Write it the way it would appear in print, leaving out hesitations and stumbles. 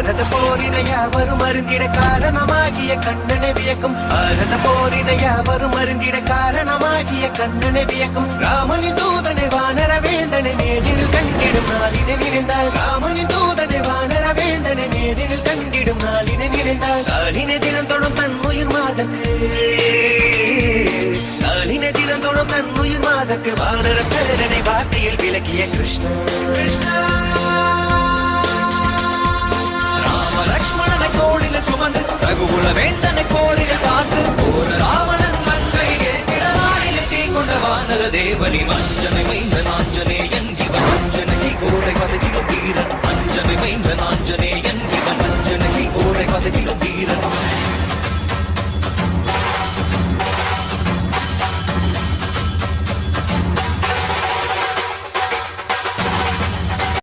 பாரத போரினை யாவரும் அருந்திட காரணமாகிய கண்ணனை வியக்கும் பாரத போரினை யாவரும் அருந்திட காரணமாகிய கண்ணனை வியக்கும் ராமனின் தூதனை வானர வேந்தனை நேரில் கண்டிடும் நாளினை நினைந்தார் ராமனின் தூதனை வானர வேந்தனை நேரில் கண்டிடும் நாளினை நினைந்தார் நாளினை தினம் தொடும் தன் உயிர் மாதக்கு நாளினை தினம் தொடும் தன் உயிர் மாதக்கு வானர பேரனை வார்த்தையில் விளக்கிய கிருஷ்ணா கிருஷ்ணா லக்ஷ்மணனை கோடில சுமந்து ரகுகுல வேந்தனை கோடில பார்த்து ஒரு ராவணன் மங்கை கிடவானில தீ கொண்ட வானர தேவனி அஞ்சனை மைந்த நாஞ்சனேயன் இவன் அஞ்சனை சீகோரை பதகிலும் வீரன் அஞ்சனை மைந்த நாஞ்சனேயன் இவன் அஞ்சனை சீகோரை பதகிலும் வீரன்